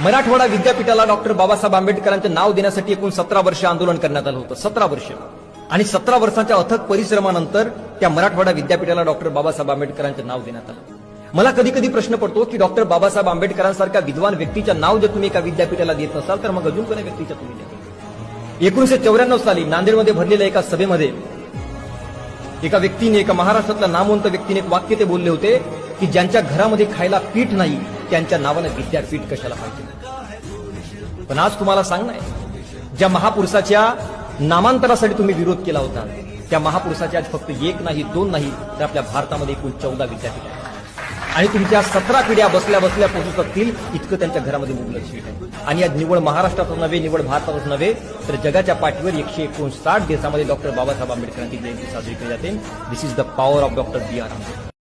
मराठवाडा विद्यापीठाला डॉक्टर बाबासाहेब आंबेडकरांचे नाव देण्यासाठी एकूण 17 वर्ष आंदोलन करण्यात आलं होतं. 17 वर्ष. आणि 17 वर्षांच्या अथक परिश्रमानंतर त्या मराठवाडा विद्यापीठाला डॉक्टर बाबासाहेब आंबेडकरांचे नाव देण्यात आलं. मला कधी कधी प्रश्न पडतो की डॉक्टर बाबासाहेब आंबेडकरांसारख्या विद्वान व्यक्तीच्या नाव जर तुम्ही एका विद्यापीठाला देत नसाल तर मग अजून कोणत्या व्यक्तीच्या तुम्ही द्या. 1994 साली नांदेडमध्ये भरलेल्या एका सभेमध्ये एका व्यक्तीने, एका महाराष्ट्रातल्या नामवंत व्यक्तीने एक वाक्य ते बोलले होते की ज्यांच्या घरामध्ये खायला पीठ नाही त्यांच्या नावाने विद्यापीठ कशाला पाहिजे. पण आज तुम्हाला सांगणं आहे, ज्या महापुरुषाच्या नामांतरासाठी तुम्ही विरोध केला होता त्या महापुरुषाचे आज फक्त एक नाही, दोन नाही, तर आपल्या भारतामध्ये एकूण 14 विद्यापीठ आहेत. आणि तुमच्या 17 पिढ्या बसल्या बसल्या पोहोचू शकतील इतकं त्यांच्या घरामध्ये मुबलक शीट आहे. आणि आज निवड महाराष्ट्रातच नव्हे, निवड भारतातच नव्हे, तर जगाच्या पाठीवर 159 देशामध्ये डॉक्टर बाबासाहेब आंबेडकरांची जयंती साजरी केली जाते. This is the power of doctor B R Ambedkar.